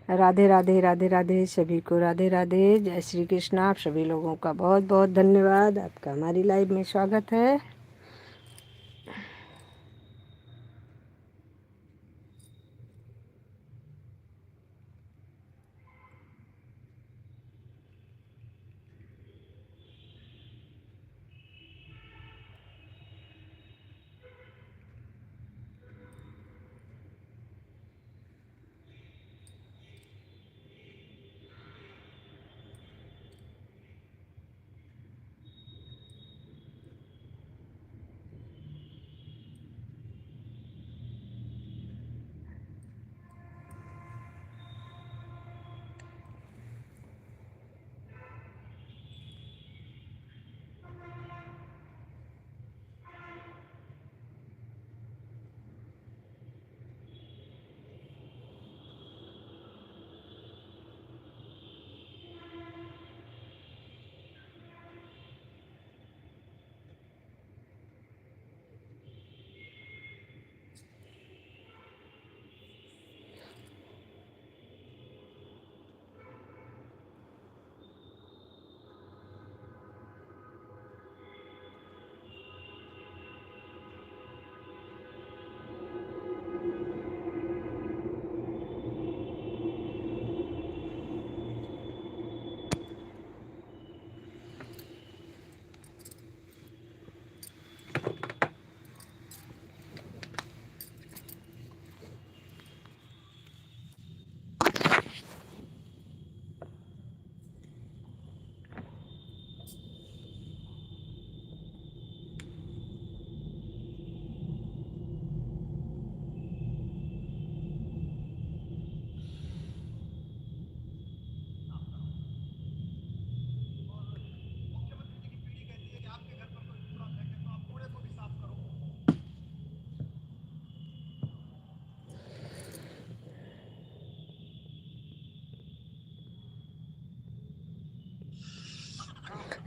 राधे राधे राधे राधे सभी को राधे राधे। जय श्री कृष्ण। आप सभी लोगों का बहुत बहुत धन्यवाद। आपका हमारी लाइव में स्वागत है।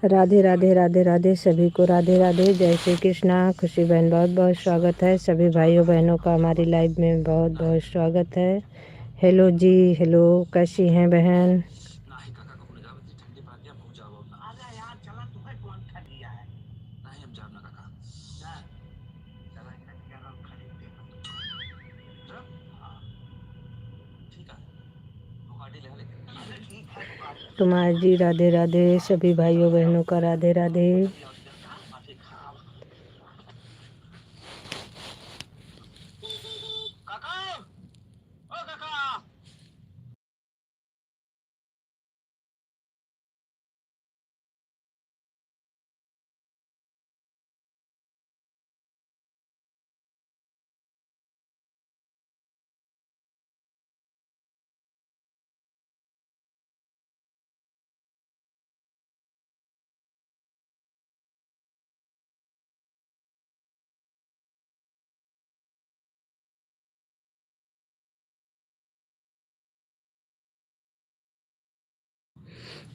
राधे राधे राधे राधे सभी को राधे राधे। जय श्री कृष्णा। खुशी बहन बहुत बहुत स्वागत है। सभी भाइयों बहनों का हमारी लाइव में बहुत बहुत स्वागत है। हेलो जी, हेलो, कैसी हैं बहन? कुमार जी राधे राधे। सभी भाइयों बहनों का राधे राधे।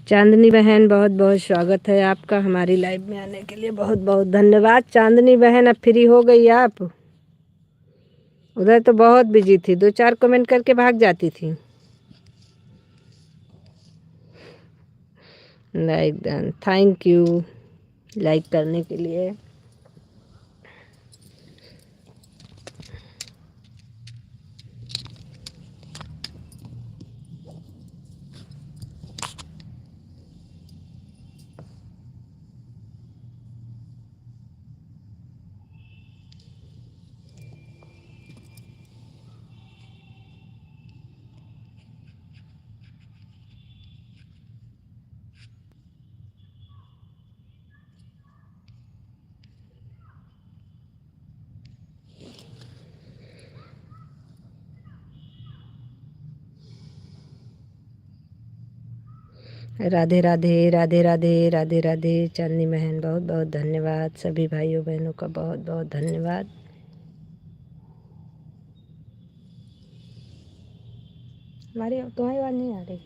चांदनी बहन बहुत बहुत स्वागत है आपका हमारी लाइव में आने के लिए। बहुत बहुत धन्यवाद चांदनी बहन। अब फ्री हो गई आप? उधर तो बहुत बिजी थी, 2-4 कमेंट करके भाग जाती थी। Like done, thank you like करने के लिए। राधे राधे राधे राधे राधे राधे। चांदनी बहन बहुत बहुत धन्यवाद। सभी भाइयों बहनों का बहुत बहुत धन्यवाद। हमारी तुम्हारी आवाज़ नहीं आ रही।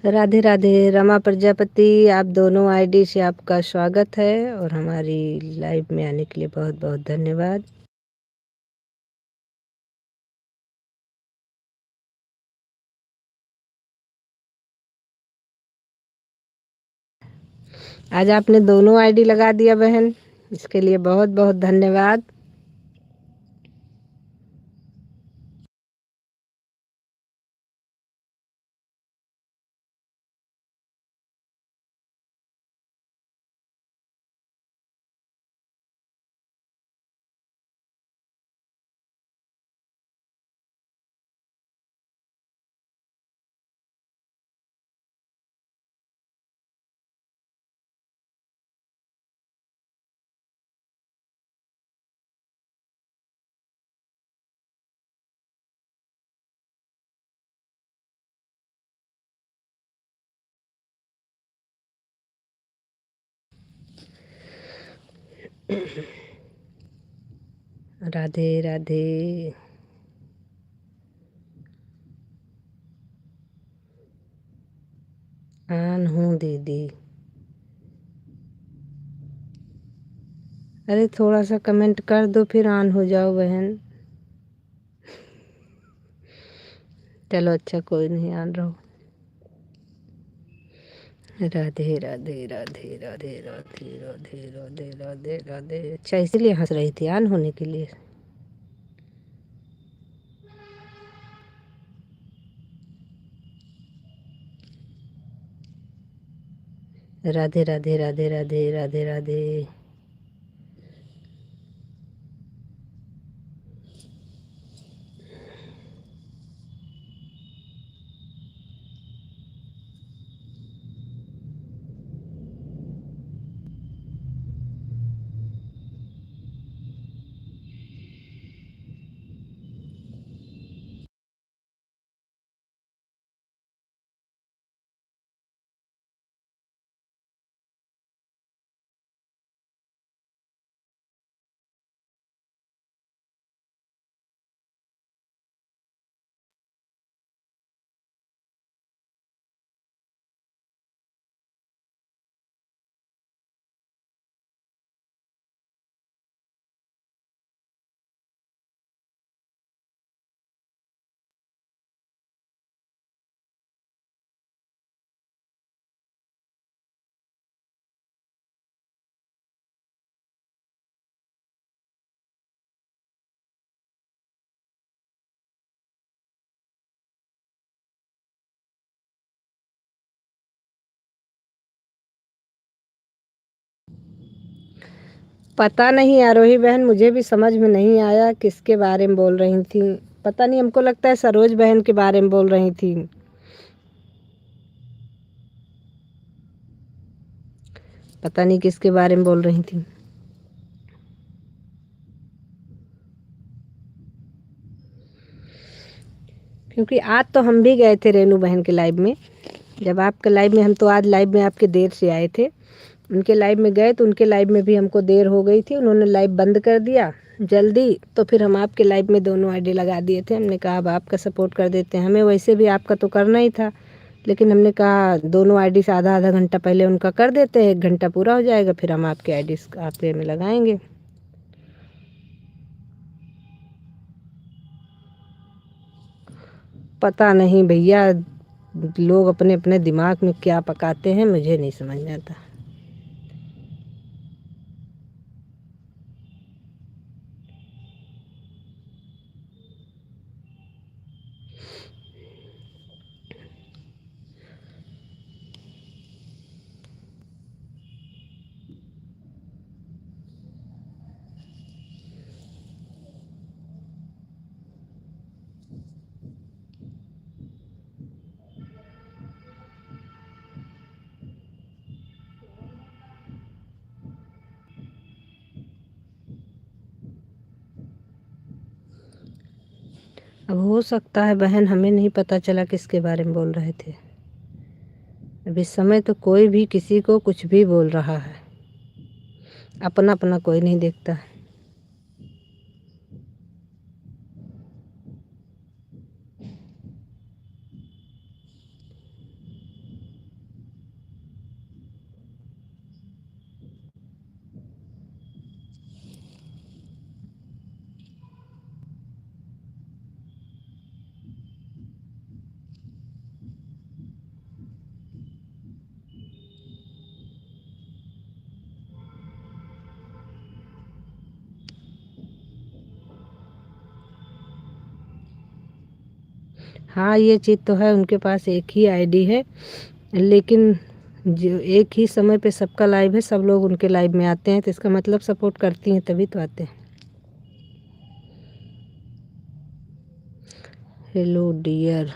राधे राधे। रमा प्रजापति, आप दोनों आईडी से आपका स्वागत है और हमारी लाइव में आने के लिए बहुत बहुत धन्यवाद। आज आपने दोनों आईडी लगा दिया बहन, इसके लिए बहुत बहुत धन्यवाद। राधे राधे। आन हूँ दीदी। अरे थोड़ा सा कमेंट कर दो फिर ऑन हो जाओ बहन। चलो अच्छा, कोई नहीं, ऑन रहो। राधे राधे राधे राधे राधे राधे राधे राधे राधे। अच्छा, इसीलिए हंस रही थी ऑन होने के लिए। राधे राधे राधे राधे राधे राधे। पता नहीं आरोही बहन, मुझे भी समझ में नहीं आया किसके बारे में बोल रही थी। पता नहीं, हमको लगता है सरोज बहन के बारे में बोल रही थी। पता नहीं किसके बारे में बोल रही थी। क्योंकि आज तो हम भी गए थे रेनू बहन के लाइव में। जब आपके लाइव में, हम तो आज लाइव में आपके देर से आए थे। उनके लाइव में गए तो उनके लाइव में भी हमको देर हो गई थी, उन्होंने लाइव बंद कर दिया जल्दी। तो फिर हम आपके लाइव में दोनों आईडी लगा दिए थे। हमने कहा अब आपका सपोर्ट कर देते हैं, हमें वैसे भी आपका तो करना ही था, लेकिन हमने कहा दोनों आईडी से आधा आधा घंटा पहले उनका कर देते हैं, 1 घंटा पूरा हो जाएगा, फिर हम आपके आईडी आपके में लगाएंगे। पता नहीं भैया, लोग अपने अपने दिमाग में क्या पकाते हैं, मुझे नहीं समझ में आता। अब हो सकता है बहन, हमें नहीं पता चला किसके बारे में बोल रहे थे। अब इस समय तो कोई भी किसी को कुछ भी बोल रहा है, अपना अपना कोई नहीं देखता। हाँ, ये चीज़ तो है, उनके पास एक ही आईडी है, लेकिन जो एक ही समय पे सबका लाइव है, सब लोग उनके लाइव में आते हैं, तो इसका मतलब सपोर्ट करती हैं तभी तो आते हैं। Hello dear.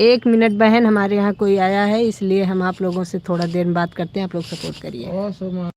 एक मिनट बहन, हमारे यहाँ कोई आया है, इसलिए हम आप लोगों से थोड़ा देर में बात करते हैं, आप लोग सपोर्ट करिए।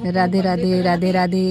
राधे राधे राधे राधे।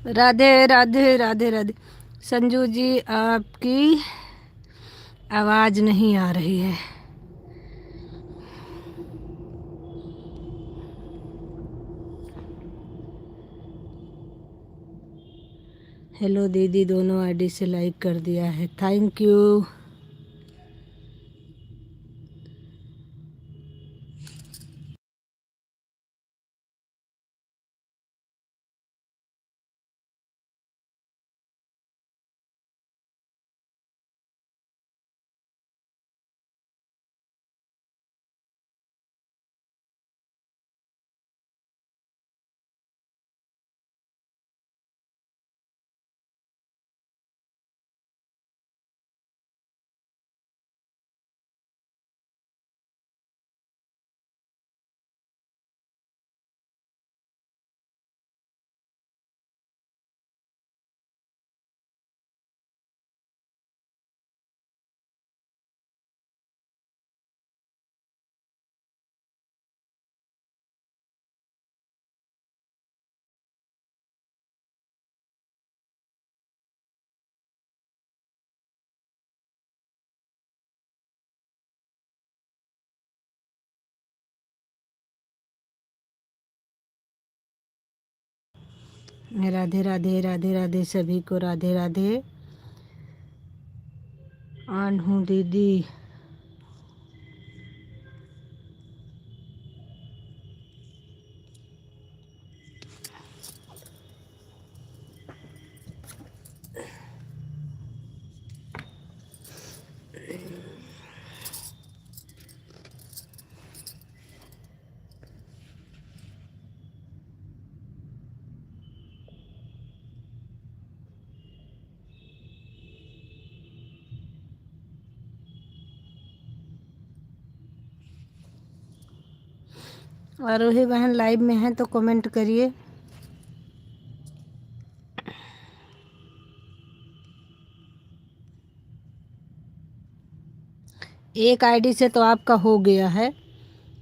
राधे राधे राधे राधे। संजू जी आपकी आवाज़ नहीं आ रही है। हेलो दीदी, दोनों आईडी से लाइक कर दिया है, थैंक यू। राधे राधे राधे राधे सभी को, राधे राधे। ऑन हूँ दीदी। आरोही बहन लाइव में हैं तो कमेंट करिए। एक आईडी से तो आपका हो गया है,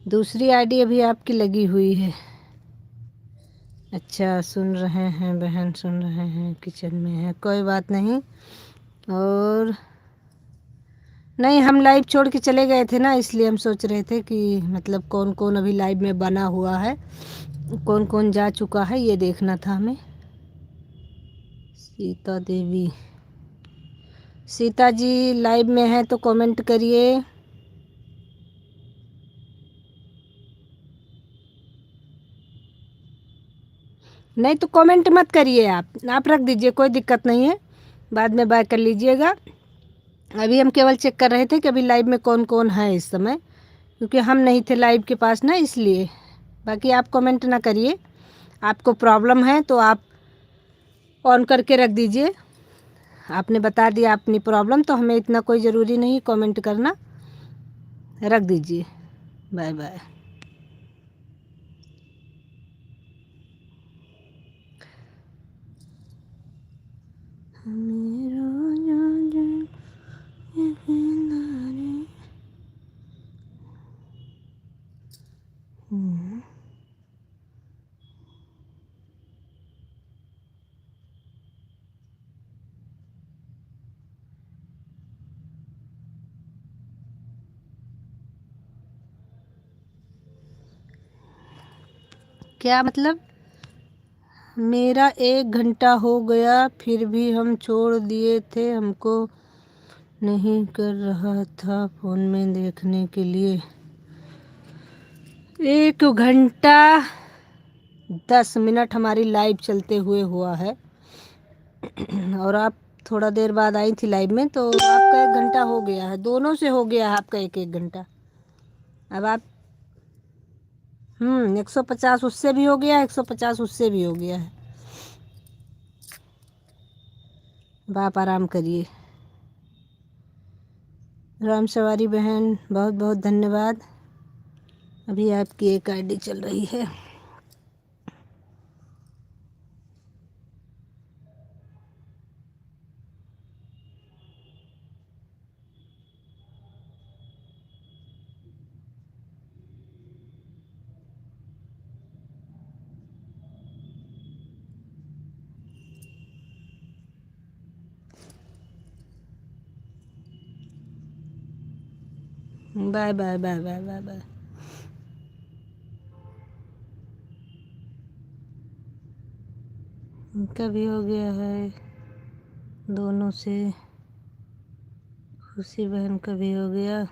दूसरी आईडी अभी आपकी लगी हुई है। अच्छा, सुन रहे हैं बहन, सुन रहे हैं, किचन में है, कोई बात नहीं। और नहीं, हम लाइव छोड़ के चले गए थे ना, इसलिए हम सोच रहे थे कि मतलब कौन कौन अभी लाइव में बना हुआ है, कौन कौन जा चुका है, ये देखना था हमें। सीता देवी, सीता जी लाइव में है तो कमेंट करिए। नहीं तो कमेंट मत करिए, आप रख दीजिए, कोई दिक्कत नहीं है, बाद में बाय कर लीजिएगा। अभी हम केवल चेक कर रहे थे कि अभी लाइव में कौन कौन है इस समय, क्योंकि हम नहीं थे लाइव के पास ना, इसलिए। बाकी आप कमेंट ना करिए, आपको प्रॉब्लम है तो आप ऑन करके रख दीजिए। आपने बता दिया अपनी प्रॉब्लम, तो हमें इतना कोई ज़रूरी नहीं कमेंट करना, रख दीजिए। Bye bye. क्या मतलब? मेरा 1 घंटा हो गया, फिर भी हम छोड़ दिए थे, हमको नहीं कर रहा था फ़ोन में देखने के लिए। 1 घंटा 10 मिनट हमारी लाइव चलते हुए हुआ है, और आप थोड़ा देर बाद आई थी लाइव में, तो आपका 1 घंटा हो गया है, दोनों से हो गया है आपका एक एक घंटा। अब आप 150 उससे भी हो गया, 150 उससे भी हो गया है। अब आप आराम करिए। राम सवारी बहन, बहुत बहुत धन्यवाद। अभी आपकी एक आईडी चल रही है। Bye bye bye bye bye bye. कभी हो गया है दोनों से, खुशी बहन कभी हो गया।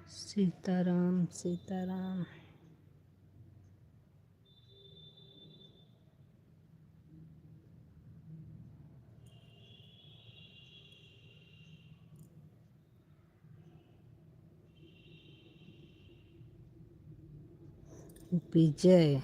सीताराम सीताराम। विजय।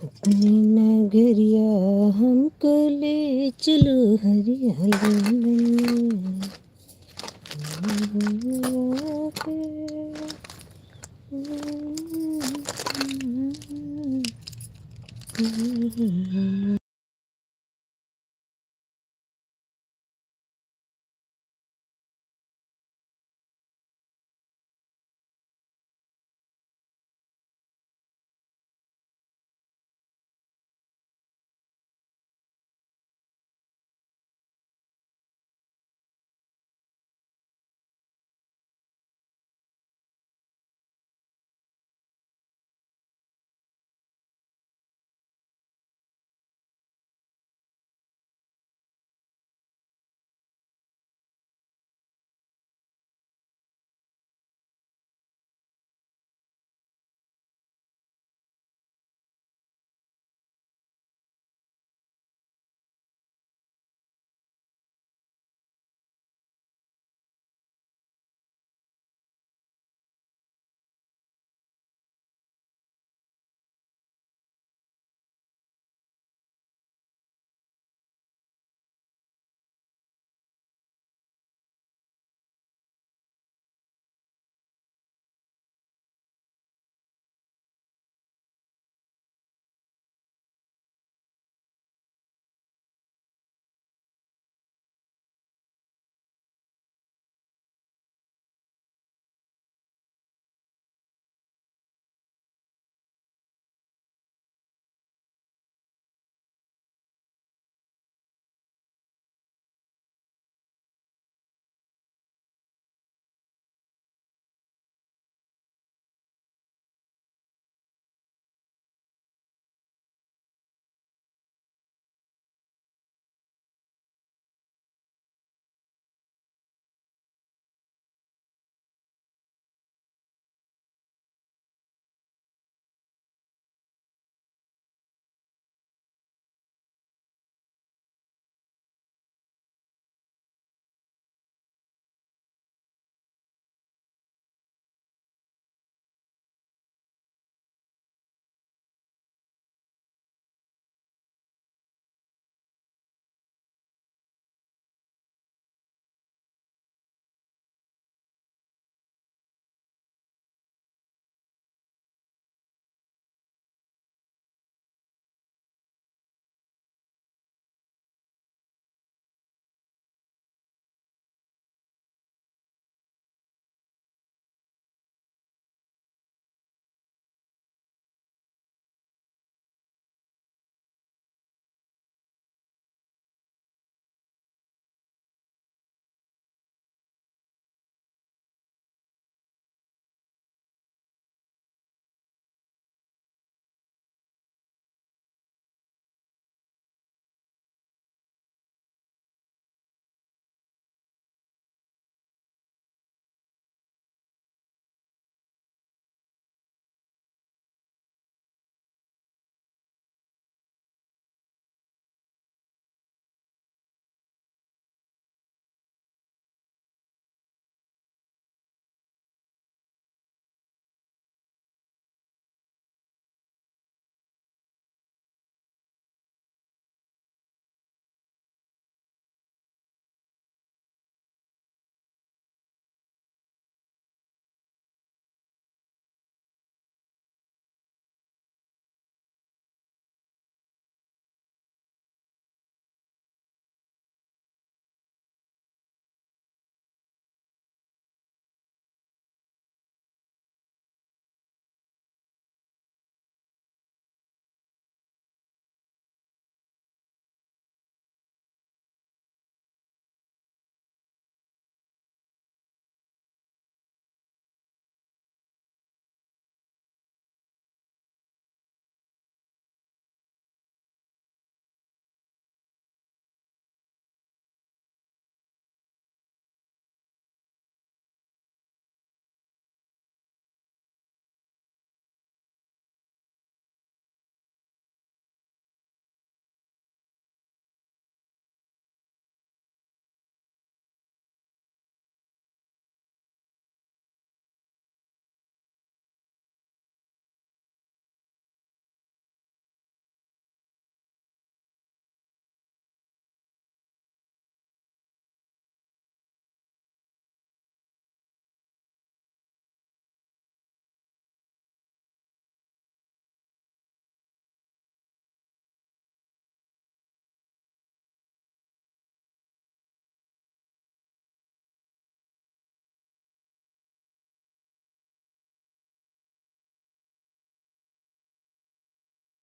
अपनी नगरिया हमको ले चलो हरियाली में।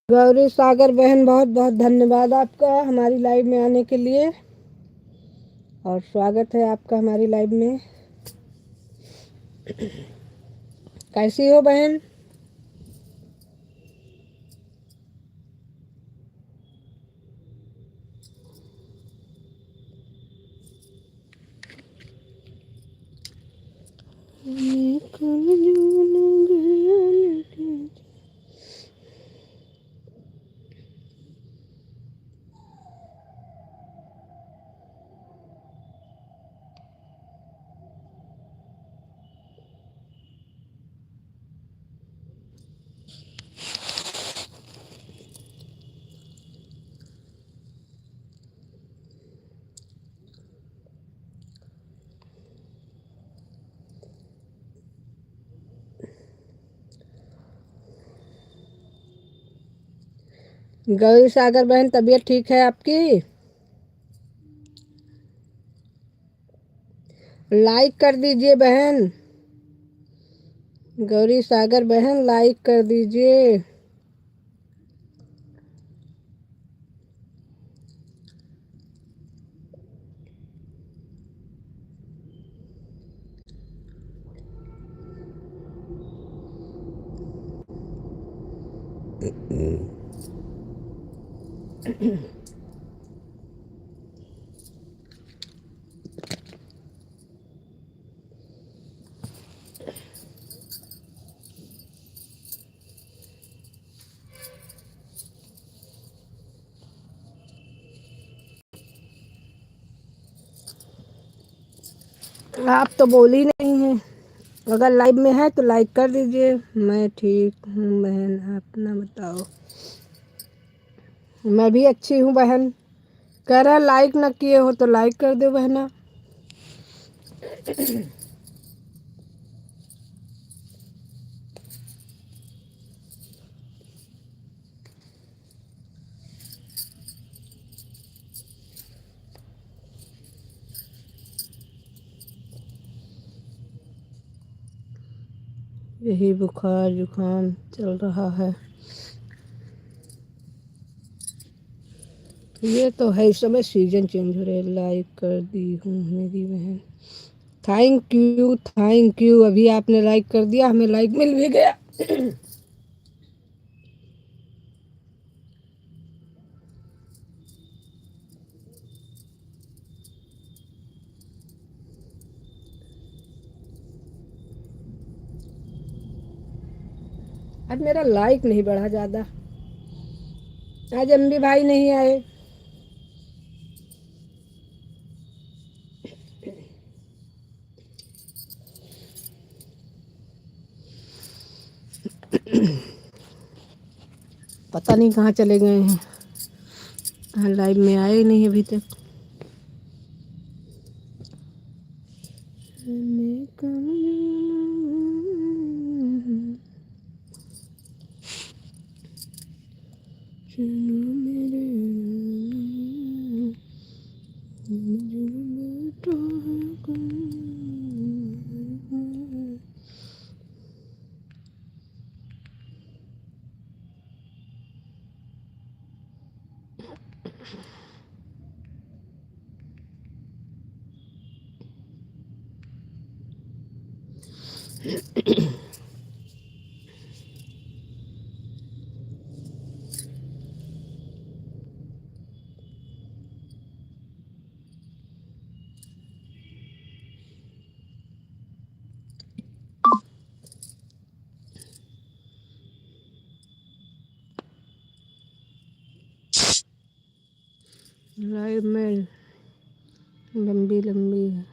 गौरी सागर बहन, बहुत बहुत धन्यवाद आपका हमारी लाइव में आने के लिए, और स्वागत है आपका हमारी लाइव में। कैसी हो बहन? गौरी सागर बहन, तबीयत ठीक है आपकी? लाइक कर दीजिए बहन। गौरी सागर बहन, लाइक कर दीजिए। आप तो बोली नहीं है। अगर लाइव में है तो लाइक कर दीजिए। मैं ठीक हूँ बहन, अपना बताओ। मैं भी अच्छी हूँ बहन। कह रहा लाइक ना किए हो तो लाइक कर दो बहना। यही बुखार जुकाम चल रहा है। ये तो है, इस समय सीजन चेंज हो रहा है। लाइक कर दी हूँ मेरी बहन। Thank you, thank you. अभी आपने लाइक कर दिया, हमें लाइक मिल भी गया। आज मेरा लाइक नहीं बढ़ा ज़्यादा। आज एमबी भाई नहीं आए। पता नहीं कहाँ चले गए हैं। लाइव में आए नहीं अभी तक। लाइव में लंबी लंबी है।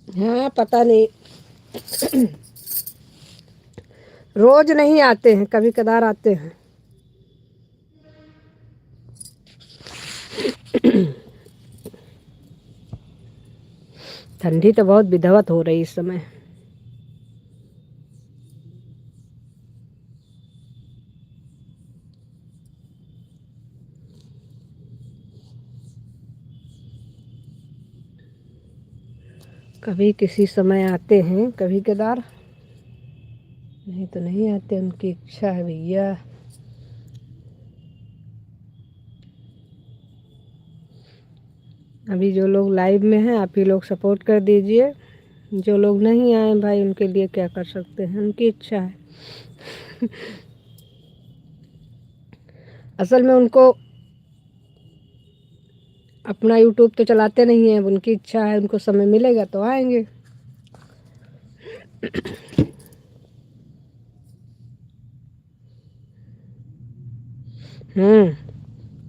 हाँ, पता नहीं। रोज नहीं आते हैं, कभी कदार आते हैं। ठंडी तो बहुत विधवत हो रही इस समय। कभी किसी समय आते हैं कभी कदार, नहीं तो नहीं आते, उनकी इच्छा है भैया। अभी जो लोग लाइव में हैं आप ही लोग सपोर्ट कर दीजिए, जो लोग नहीं आए भाई उनके लिए क्या कर सकते हैं, उनकी इच्छा है। असल में उनको अपना यूट्यूब तो चलाते नहीं हैं, उनकी इच्छा है, उनको समय मिलेगा तो आएंगे।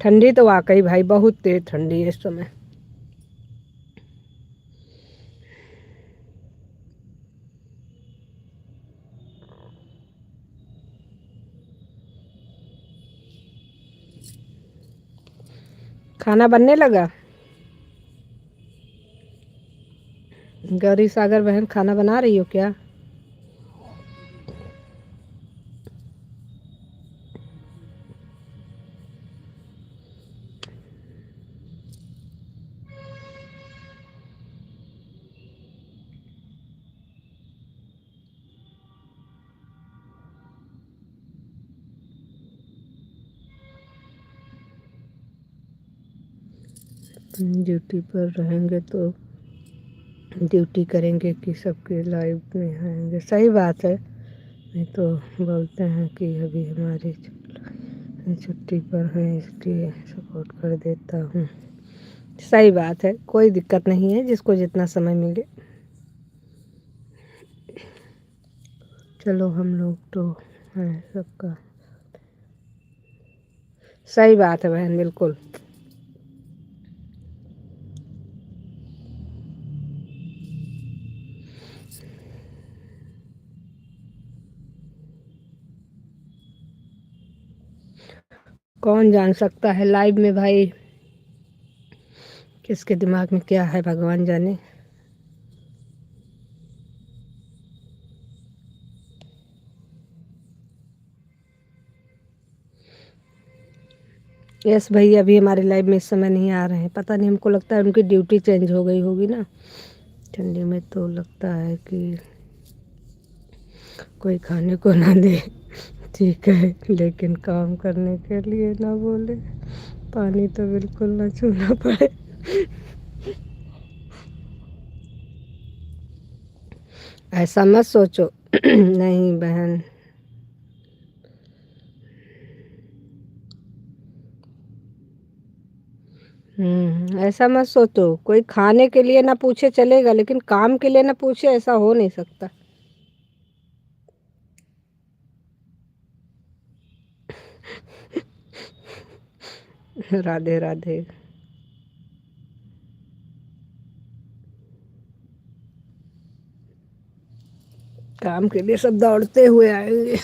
ठंडी तो वाकई भाई बहुत तेज ठंडी है इस समय। खाना बनने लगा? गौरी सागर बहन खाना बना रही हो क्या? ड्यूटी पर रहेंगे तो ड्यूटी करेंगे कि सबके लाइव में आएंगे, सही बात है। नहीं तो बोलते हैं कि अभी हमारी छुट्टी पर है इसलिए सपोर्ट कर देता हूँ। सही बात है, कोई दिक्कत नहीं है, जिसको जितना समय मिले। चलो हम लोग तो हैं सबका। सही बात है बहन, बिल्कुल। कौन जान सकता है लाइव में भाई किसके दिमाग में क्या है, भगवान जाने। यस भैया अभी हमारे लाइव में इस समय नहीं आ रहे हैं, पता नहीं, हमको लगता है उनकी ड्यूटी चेंज हो गई होगी ना। ठंडी में तो लगता है कि कोई खाने को ना दे, ठीक है, लेकिन काम करने के लिए ना बोले, पानी तो बिल्कुल ना छूना पड़े। ऐसा मत सोचो। नहीं बहन, ऐसा मत सोचो, कोई खाने के लिए ना पूछे चलेगा, लेकिन काम के लिए ना पूछे ऐसा हो नहीं सकता। राधे राधे। काम के लिए सब दौड़ते हुए आएंगे।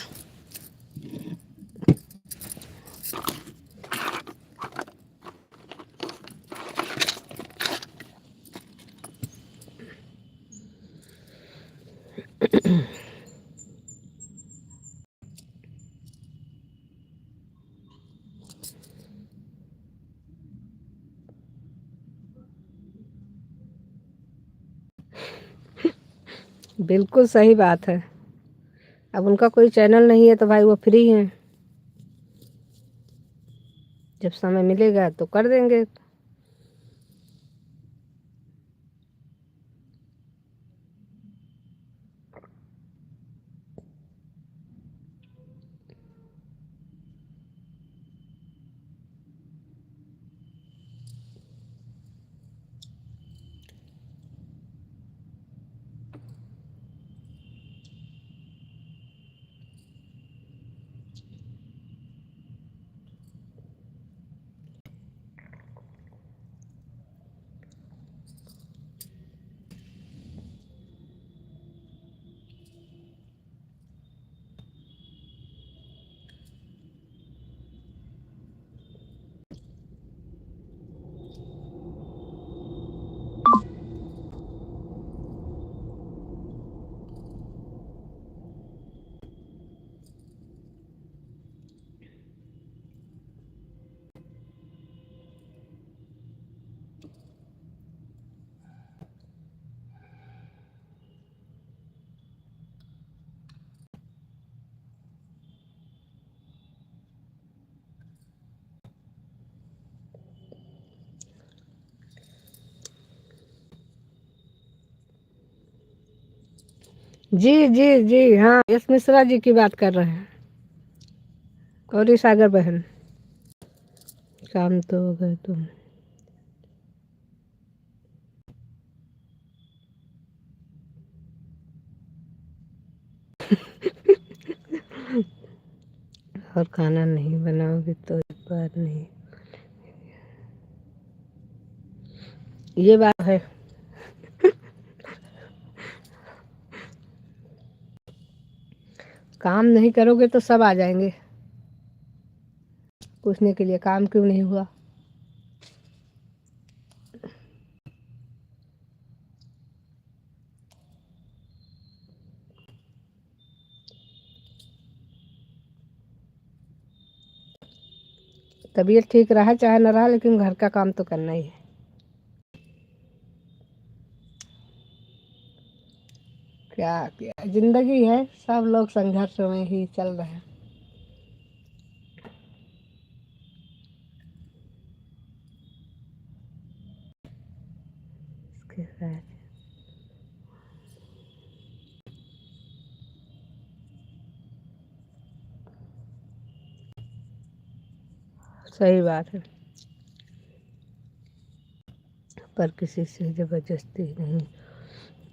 बिल्कुल सही बात है। अब उनका कोई चैनल नहीं है तो भाई वो फ्री हैं, जब समय मिलेगा तो कर देंगे। जी जी जी, हाँ, यश मिश्रा जी की बात कर रहे हैं। गौरी सागर बहन, काम तो हो गए तुम। और खाना नहीं बनाओगे तो एक बार नहीं, ये बात है। काम नहीं करोगे तो सब आ जाएंगे पूछने के लिए, काम क्यों नहीं हुआ। तबीयत ठीक रहा चाहे न रहा, लेकिन घर का काम तो करना ही है। क्या किया, जिंदगी है, सब लोग संघर्ष में ही चल रहे हैं। इसके साथ सही बात है, पर किसी से जबरदस्ती नहीं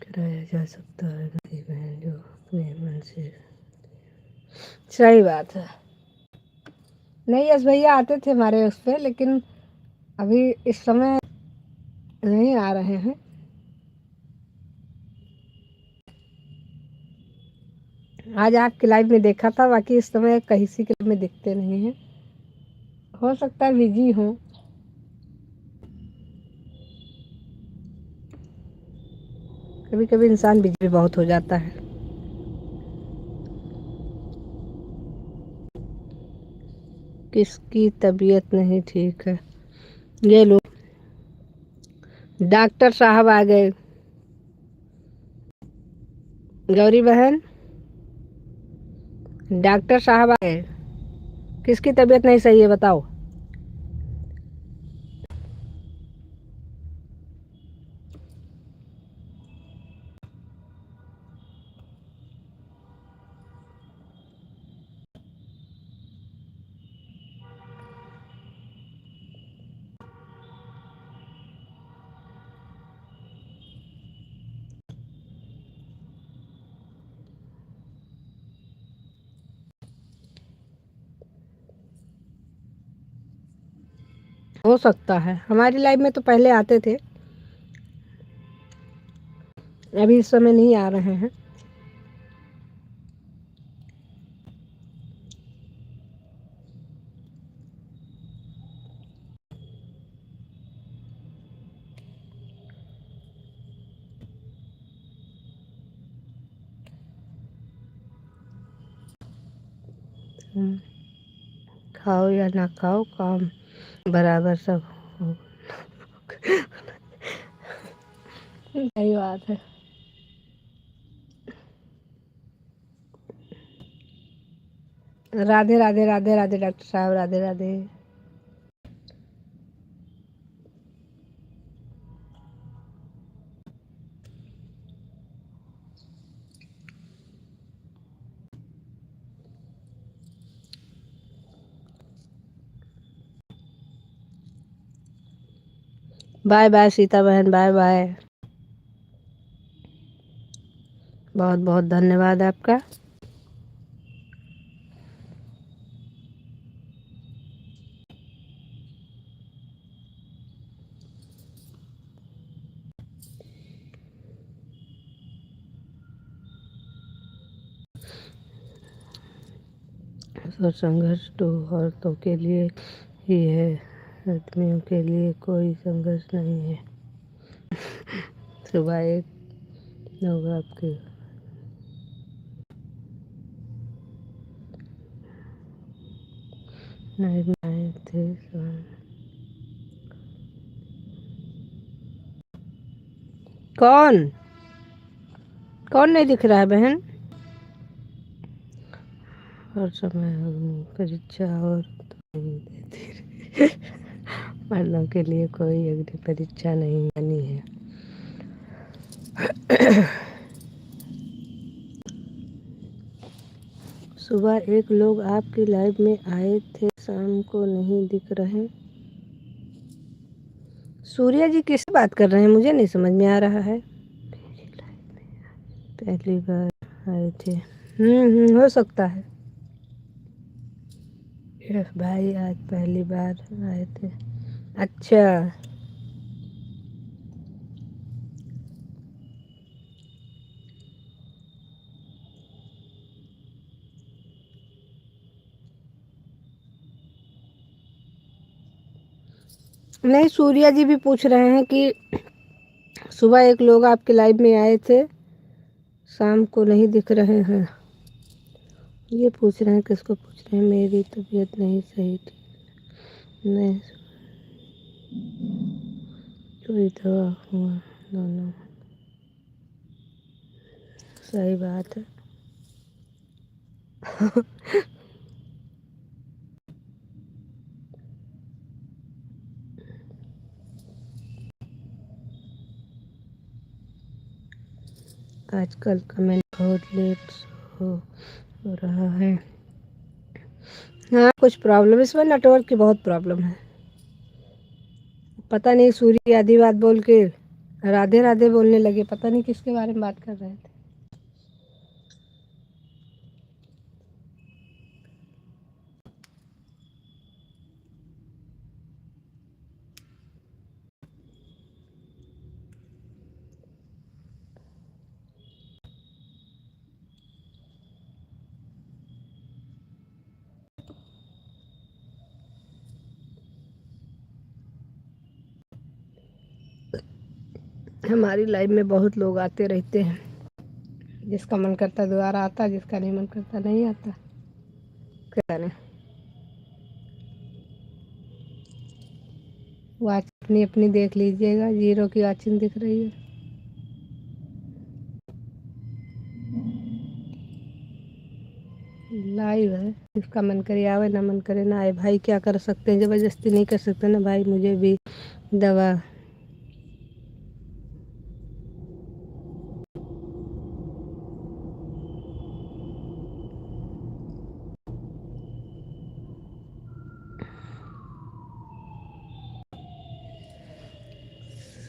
कराया जा सकता है, नहीं बहन जो अपने मन से। सही बात है। नहीं, यश भैया आते थे हमारे उस पे, लेकिन अभी इस समय नहीं आ रहे हैं। आज आपके लाइव में देखा था, बाकी इस समय किसी के लाइव में दिखते नहीं हैं। हो सकता है बिजी हो। कभी कभी इंसान बिजी भी बहुत हो जाता है। किसकी तबीयत नहीं ठीक है, ये लो, डॉक्टर साहब आ गए। गौरी बहन, डॉक्टर साहब आ गए। किसकी तबीयत नहीं सही है बताओ। हो सकता है, हमारी लाइफ में तो पहले आते थे, अभी इस समय नहीं आ रहे हैं। खाओ या ना खाओ, काम बराबर सब हो। सही बात है। राधे राधे राधे राधे डॉक्टर साहब, राधे राधे। बाय बाय सीता बहन, बाय बाय। बहुत बहुत धन्यवाद आपका। तो संघर्ष तो औरतों के लिए ही है, आदमियों के लिए कोई संघर्ष नहीं है। सुबह एक लोग आपके नाइट में आए थे। कौन कौन नहीं दिख रहा है बहन। हर समय अग्नि परीक्षा और तो नहीं देती। मर्दों के लिए कोई अग्नि परीक्षा नहीं आनी है। सुबह एक लोग आपकी लाइफ में आए थे, शाम को नहीं दिख रहे। सूर्या जी किससे बात कर रहे हैं, मुझे नहीं समझ में आ रहा है। पहली बार आए थे। हो सकता है। भाई आज पहली बार आए थे। अच्छा। नहीं, सूर्या जी भी पूछ रहे हैं कि सुबह एक लोग आपके लाइव में आए थे, शाम को नहीं दिख रहे हैं। ये पूछ रहे हैं, किसको पूछ रहे हैं? मेरी तबीयत नहीं सही थी, नहीं कोई दवा हुआ, दोनों सही बात है। आजकल कमेंट बहुत लेट हो रहा है। हाँ, कुछ प्रॉब्लम, इसमें नेटवर्क की बहुत प्रॉब्लम है। पता नहीं, सूर्य आधी बात बोल के राधे राधे बोलने लगे, पता नहीं किसके बारे में बात कर रहे थे। हमारी लाइफ में बहुत लोग आते रहते हैं, जिसका मन करता दोबारा आता, जिसका नहीं मन करता नहीं आता। क्या नहीं, वॉच अपनी अपनी देख लीजिएगा, जीरो की वॉचिंग दिख रही है। लाइव है, जिसका मन करे आवे, ना मन करे ना आए। भाई क्या कर सकते हैं, जबरदस्ती नहीं कर सकते ना भाई। मुझे भी दवा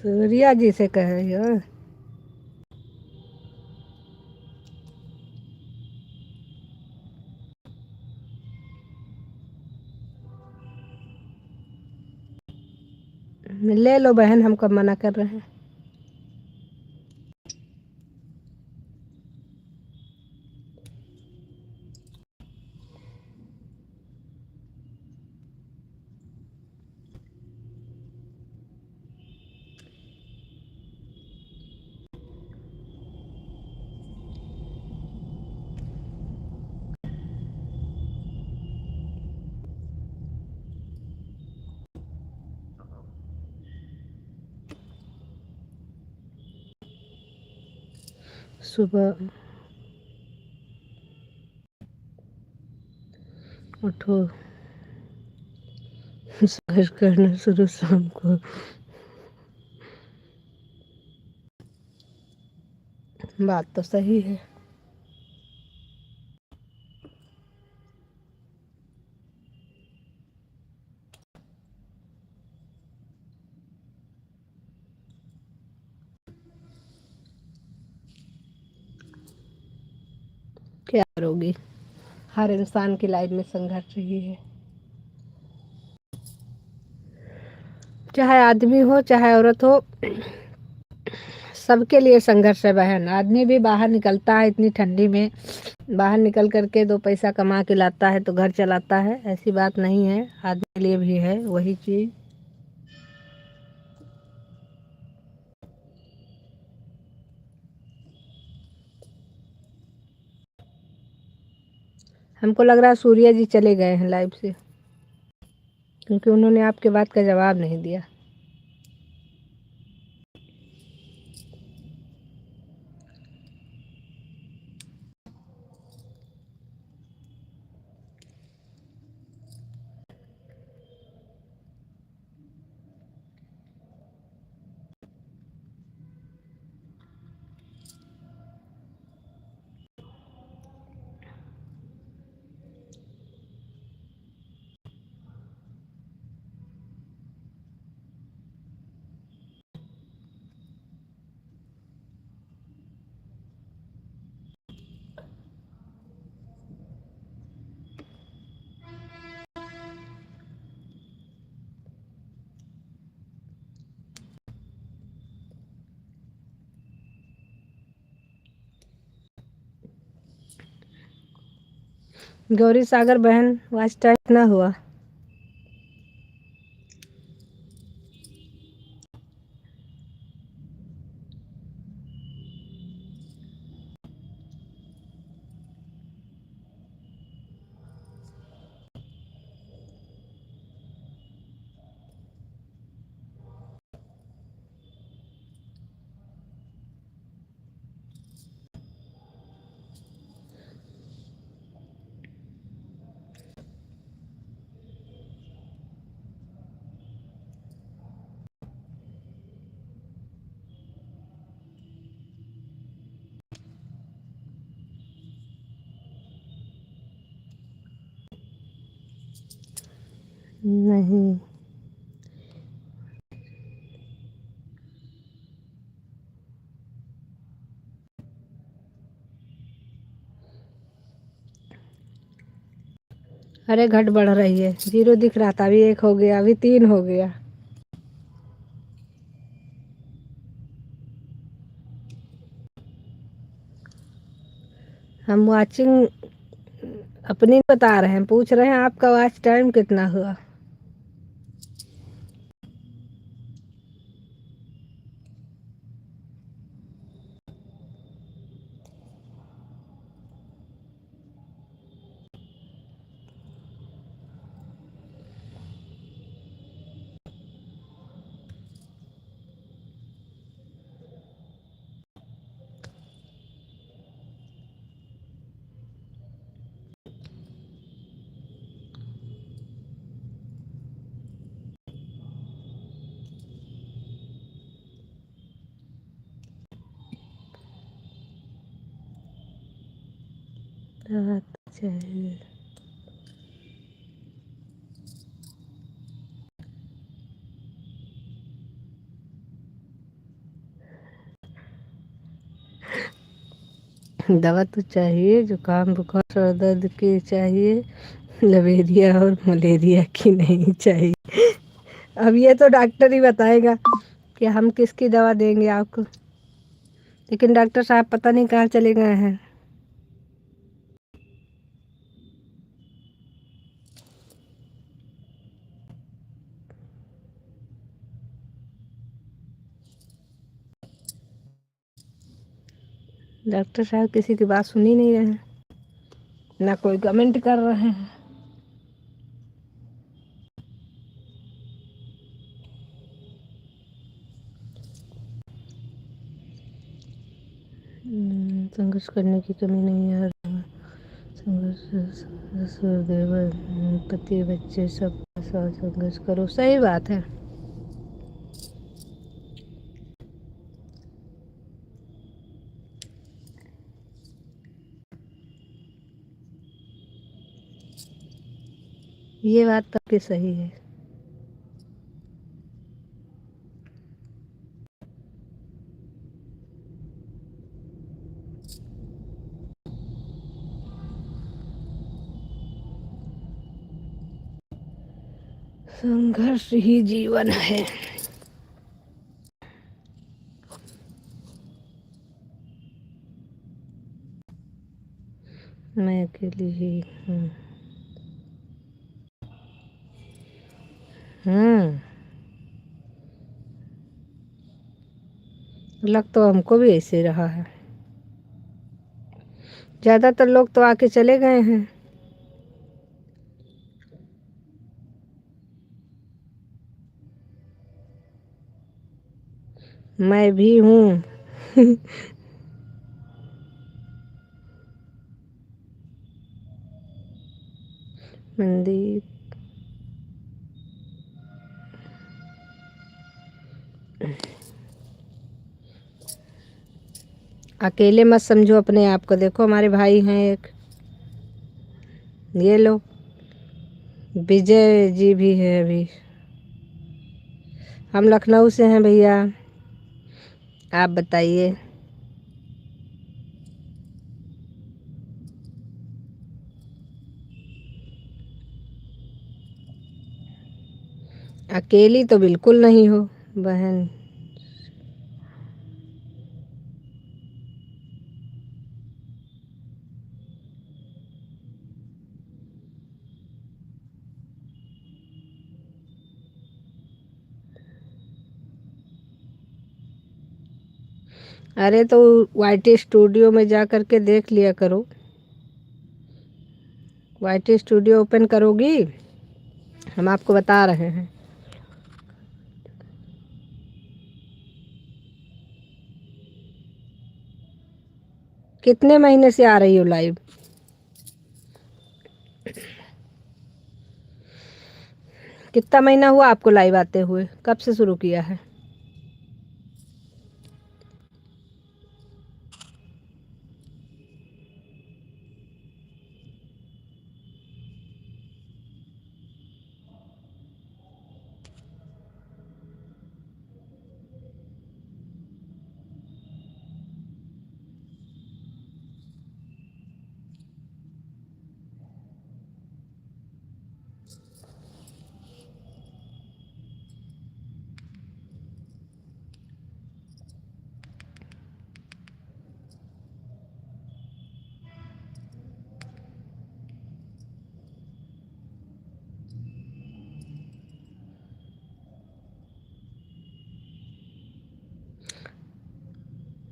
सूर्या जी से कह रही हो? ले लो बहन, हम कब मना कर रहे हैं। सुबह उठो, सर्च करना शुरू शाम को। बात तो सही है। क्या करोगी, हर इंसान की लाइफ में संघर्ष ही है। चाहे आदमी हो चाहे औरत हो, सबके लिए संघर्ष है बहन। आदमी भी बाहर निकलता है इतनी ठंडी में, बाहर निकल करके दो पैसा कमा के लाता है तो घर चलाता है, ऐसी बात नहीं है। आदमी के लिए भी है वही चीज। हमको लग रहा है सूर्या जी चले गए हैं लाइव से, क्योंकि उन्होंने आपके बात का जवाब नहीं दिया। गौरी सागर बहन वॉच टाइम कितना हुआ? नहीं, अरे घट बढ़ रही है। 0 दिख रहा था, अभी 1 हो गया, अभी 3 हो गया। हम वॉचिंग अपनी बता रहे हैं, पूछ रहे हैं आपका वॉच टाइम कितना हुआ। चाहिए दवा तो चाहिए, जुकाम बुखार सर दर्द की चाहिए, लवेरिया और मलेरिया की नहीं चाहिए। अब ये तो डॉक्टर ही बताएगा कि हम किसकी दवा देंगे आपको। लेकिन डॉक्टर साहब पता नहीं कहाँ चले गए हैं। डॉक्टर साहब किसी की बात सुन ही नहीं रहे हैं, ना कोई कमेंट कर रहे हैं। संघर्ष करने की कमी नहीं है, संघर्ष सूर्यदेव पति बच्चे सबके साथ संघर्ष करो। सही बात है। ये बात तो आपकी सही है। संघर्ष ही जीवन है। मैं अकेली ही हूँ। लग तो हमको भी ऐसे रहा है। ज्यादातर लोग तो आके चले गए हैं। मैं भी हूँ। मंदिर अकेले मत समझो अपने आप को। देखो हमारे भाई हैं एक, ये लो, विजय जी भी है अभी। हम लखनऊ से हैं भैया, आप बताइए। अकेली तो बिल्कुल नहीं हो बहन। अरे तो YT स्टूडियो में जा कर के देख लिया करो। YT स्टूडियो ओपन करोगी, हम आपको बता रहे हैं। कितने महीने से आ रही हो लाइव? कितना महीना हुआ आपको लाइव आते हुए? कब से शुरू किया है?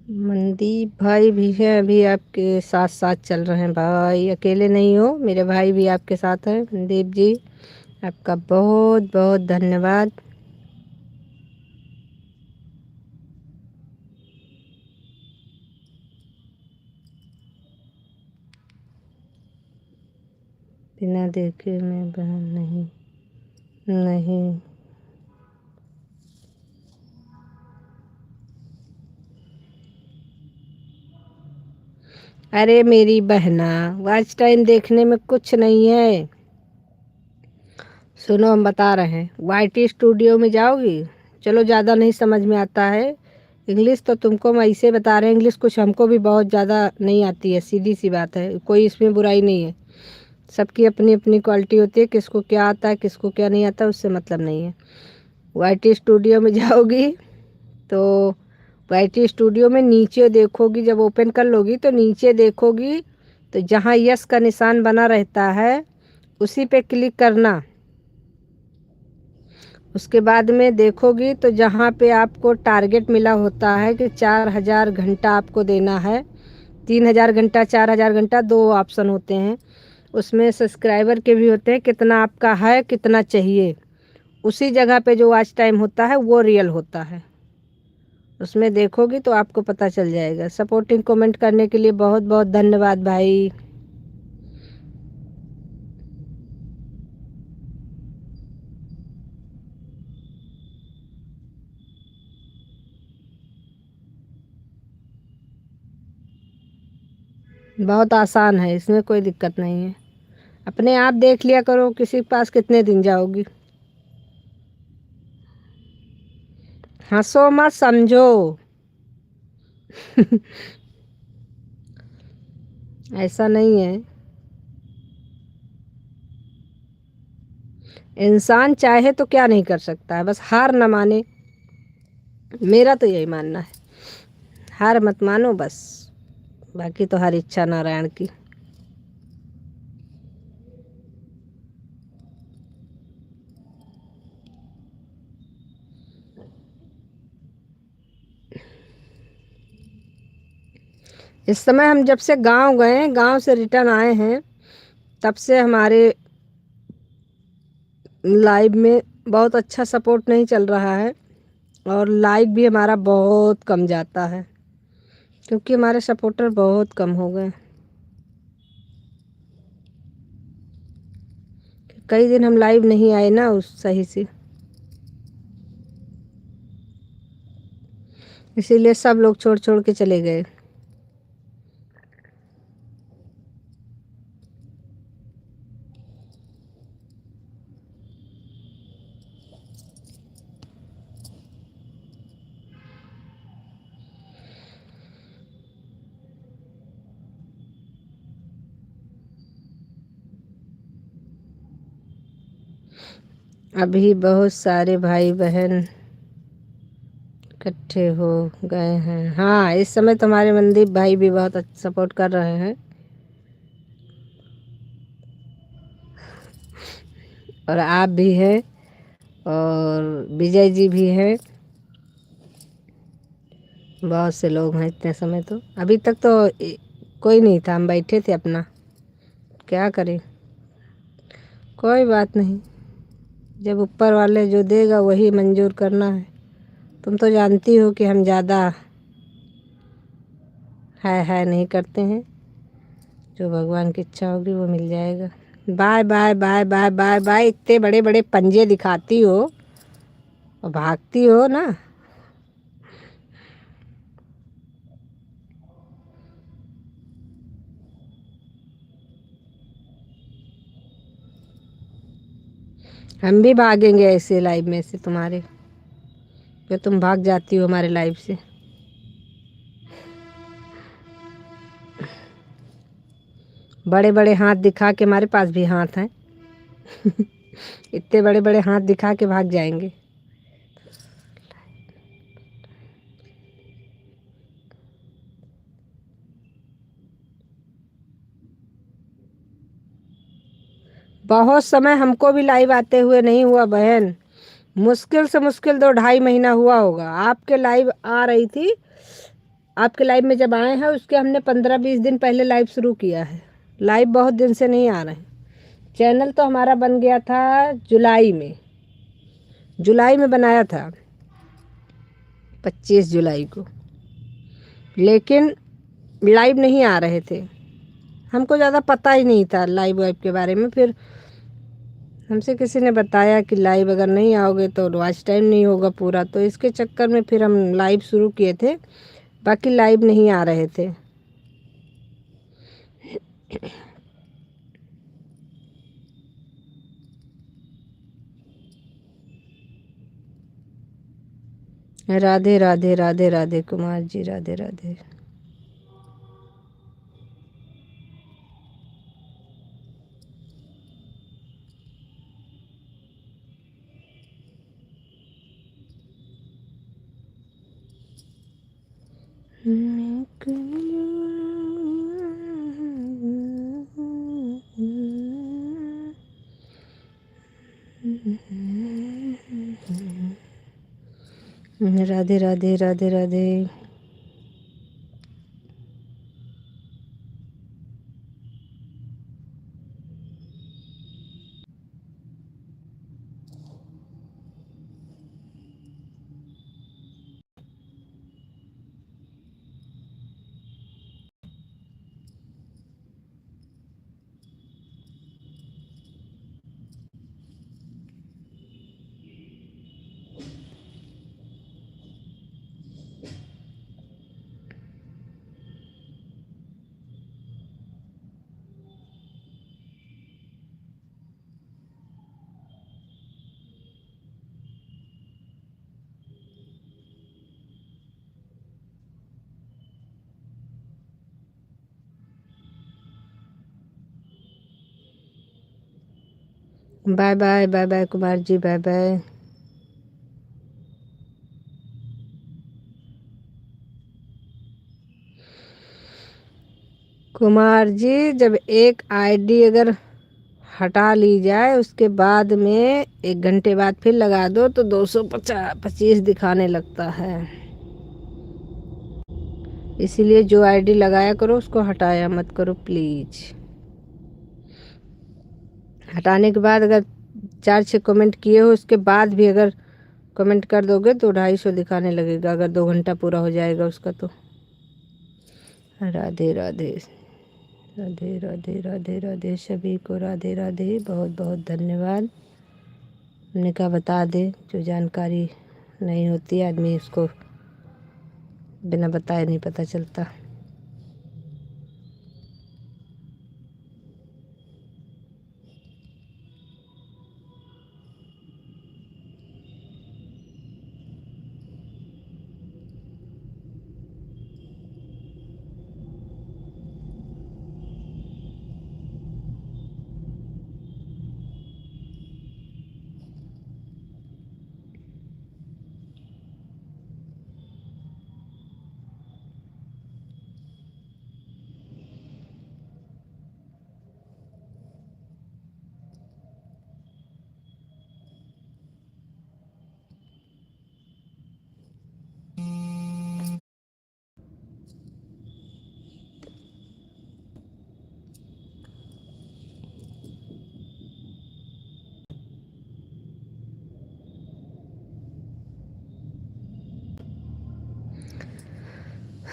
मनदीप भाई भी है, अभी आपके साथ साथ चल रहे हैं भाई, अकेले नहीं हो, मेरे भाई भी आपके साथ हैं। मनदीप जी, आपका बहुत बहुत धन्यवाद। बिना देखे मैं बहन नहीं। नहीं, अरे मेरी बहना, वॉच टाइम देखने में कुछ नहीं है। सुनो, हम बता रहे हैं, YT स्टूडियो में जाओगी। चलो, ज़्यादा नहीं समझ में आता है इंग्लिश तो तुमको हम ऐसे बता रहे हैं, इंग्लिश कुछ हमको भी बहुत ज़्यादा नहीं आती है, सीधी सी बात है, कोई इसमें बुराई नहीं है। सबकी अपनी अपनी क्वालिटी होती है, किसको क्या आता है किसको क्या नहीं आता उससे मतलब नहीं है। YT स्टूडियो में जाओगी तो YT स्टूडियो में नीचे देखोगी, जब ओपन कर लोगी तो नीचे देखोगी तो जहाँ यस का निशान बना रहता है उसी पे क्लिक करना। उसके बाद में देखोगी तो जहाँ पे आपको टारगेट मिला होता है कि 4000 घंटा आपको देना है, 3000 घंटा 4000 घंटा, दो ऑप्शन होते हैं उसमें, सब्सक्राइबर के भी होते हैं, कितना आपका है कितना चाहिए। उसी जगह पे जो वॉच टाइम होता है वो रियल होता है, उसमें देखोगी तो आपको पता चल जाएगा। सपोर्टिंग कमेंट करने के लिए बहुत बहुत धन्यवाद भाई। बहुत आसान है, इसमें कोई दिक्कत नहीं है। अपने आप देख लिया करो, किसी के पास कितने दिन जाओगी। हंसो मत, समझो। ऐसा नहीं है, इंसान चाहे तो क्या नहीं कर सकता है, बस हार न माने। मेरा तो यही मानना है, हार मत मानो बस, बाकी तो हर इच्छा नारायण की। इस समय हम जब से गांव गए, गांव से रिटर्न आए हैं, तब से हमारे लाइव में बहुत अच्छा सपोर्ट नहीं चल रहा है और लाइव भी हमारा बहुत कम जाता है, क्योंकि हमारे सपोर्टर बहुत कम हो गए। कई दिन हम लाइव नहीं आए ना उस सही से, इसीलिए सब लोग छोड़ छोड़ के चले गए। अभी बहुत सारे भाई बहन इकट्ठे हो गए हैं। हाँ, इस समय तो हमारे मनदीप भाई भी बहुत सपोर्ट कर रहे हैं और आप भी हैं और विजय जी भी हैं। बहुत से लोग हैं इतने समय। तो अभी तक तो कोई नहीं था, हम बैठे थे अपना, क्या करें। कोई बात नहीं, जब ऊपर वाले जो देगा वही मंजूर करना है। तुम तो जानती हो कि हम ज़्यादा है नहीं करते हैं। जो भगवान की इच्छा होगी वो मिल जाएगा। Bye bye bye bye bye bye. इतने बड़े बड़े पंजे दिखाती हो और भागती हो ना। हम भी भागेंगे ऐसे लाइव में से तुम्हारे, जो तुम भाग जाती हो हमारे लाइव से। बड़े बड़े हाथ दिखा के, हमारे पास भी हाथ हैं इतने बड़े बड़े हाथ दिखा के भाग जाएंगे। बहुत समय हमको भी लाइव आते हुए नहीं हुआ बहन, मुश्किल से मुश्किल 2-2.5 महीना हुआ होगा। आपके लाइव आ रही थी, आपके लाइव में जब आए हैं उसके हमने 15-20 दिन पहले लाइव शुरू किया है। लाइव बहुत दिन से नहीं आ रहे हैं। चैनल तो हमारा बन गया था जुलाई में बनाया था, 25 जुलाई को, लेकिन लाइव नहीं आ रहे थे। हमको ज़्यादा पता ही नहीं था लाइव वाइव के बारे में। फिर हमसे किसी ने बताया कि लाइव अगर नहीं आओगे तो वॉच टाइम नहीं होगा पूरा, तो इसके चक्कर में फिर हम लाइव शुरू किए थे। बाकी लाइव नहीं आ रहे थे। Radhe Radhe Radhe Radhe Kumar ji, Radhe Radhe. Radhe Radhe Radhe Radhe. Bye bye bye bye Kumar ji, bye bye. Kumar ji, जब एक आईडी अगर हटा ली जाए उसके बाद में 1 घंटे बाद फिर लगा दो तो 225 दिखाने लगता है। इसीलिए जो आईडी लगाया करो उसको हटाया मत करो प्लीज। हटाने के बाद अगर 4-6 कमेंट किए हो उसके बाद भी अगर कमेंट कर दोगे तो 250 दिखाने लगेगा, अगर 2 घंटा पूरा हो जाएगा उसका तो। राधे राधे राधे राधे राधे राधे सभी को, राधे राधे। बहुत बहुत धन्यवाद। हमने कहा बता दे, जो जानकारी नहीं होती आदमी उसको बिना बताए नहीं पता चलता।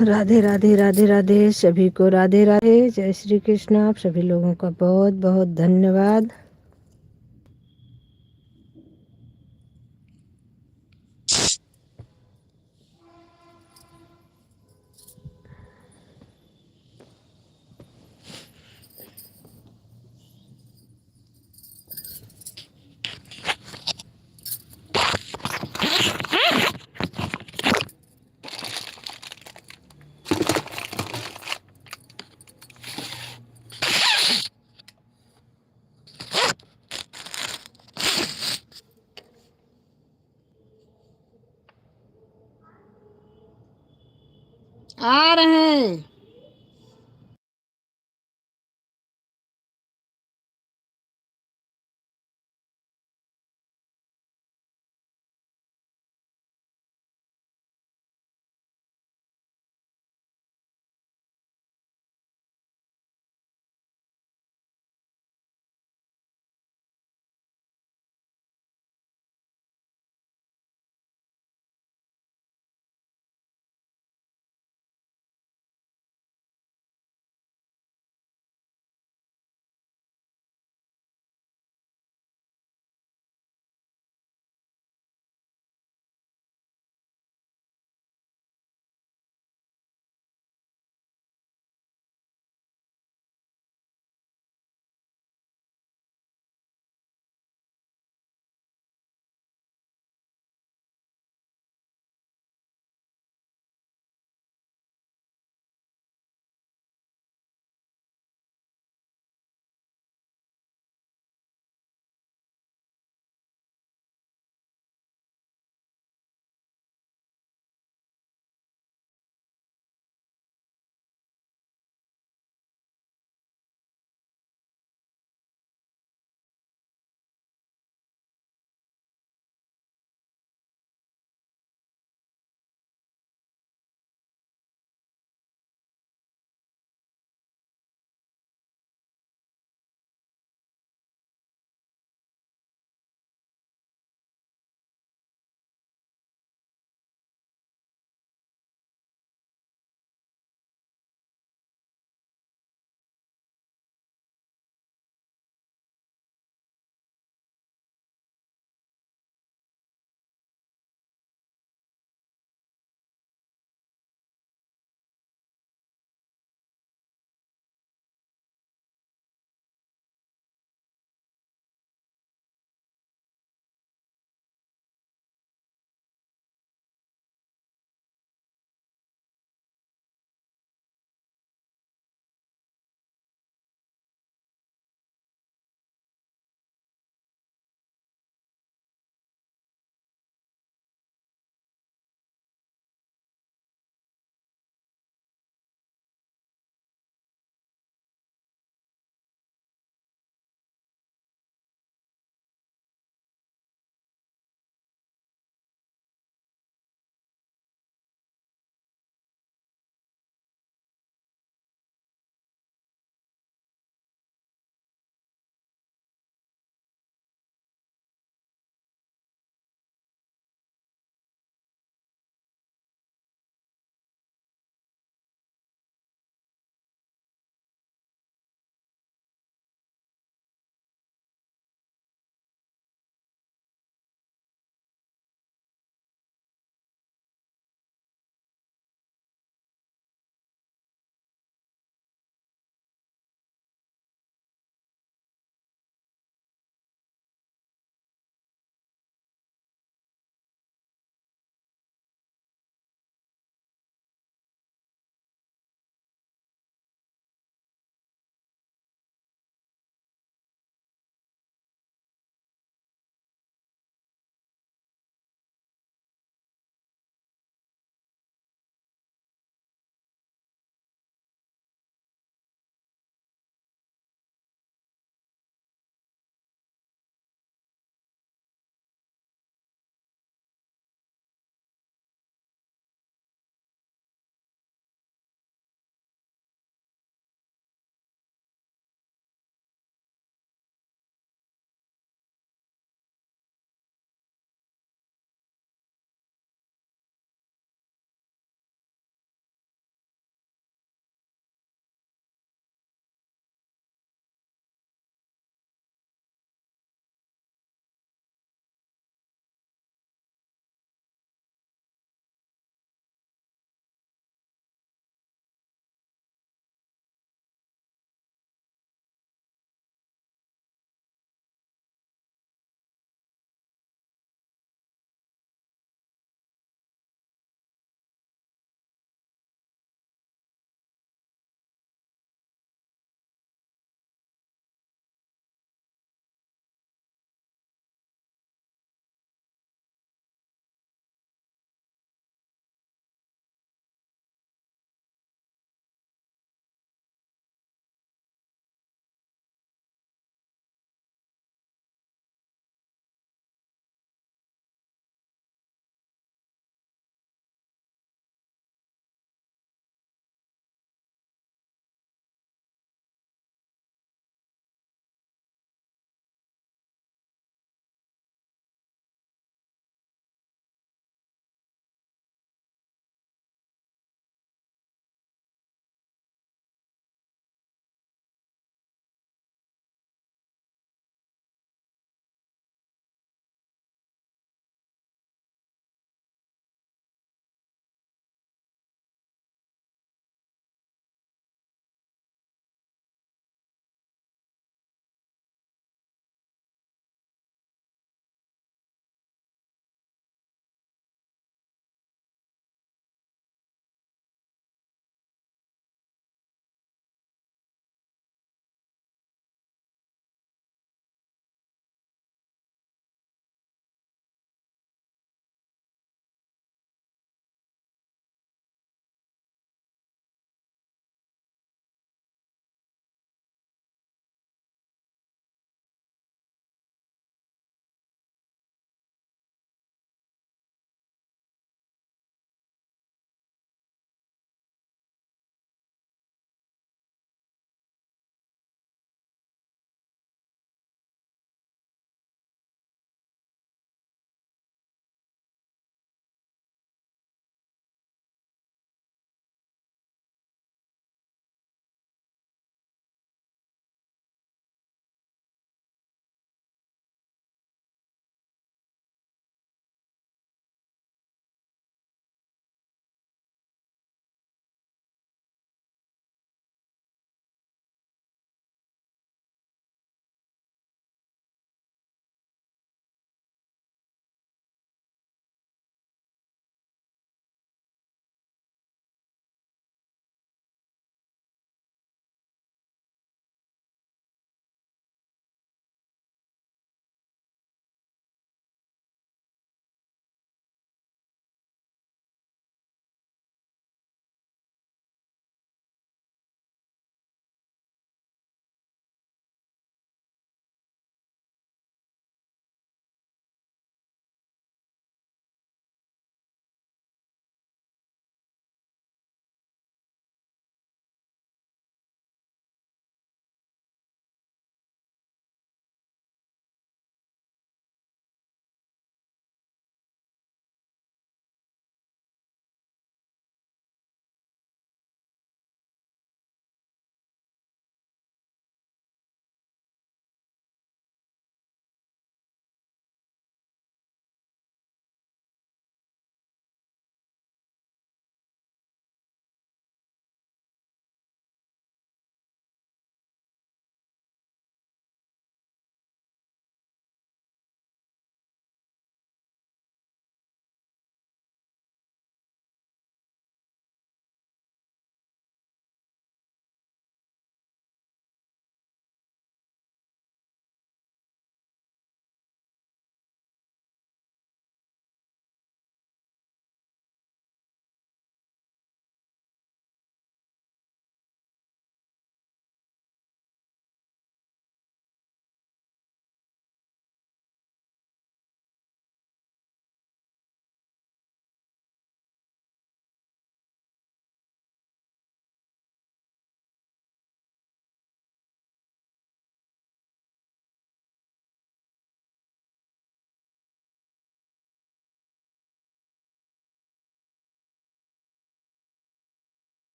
राधे राधे राधे राधे, सभी को राधे राधे, जय श्री कृष्ण। आप सभी लोगों का बहुत बहुत धन्यवाद। आ रहे हैं।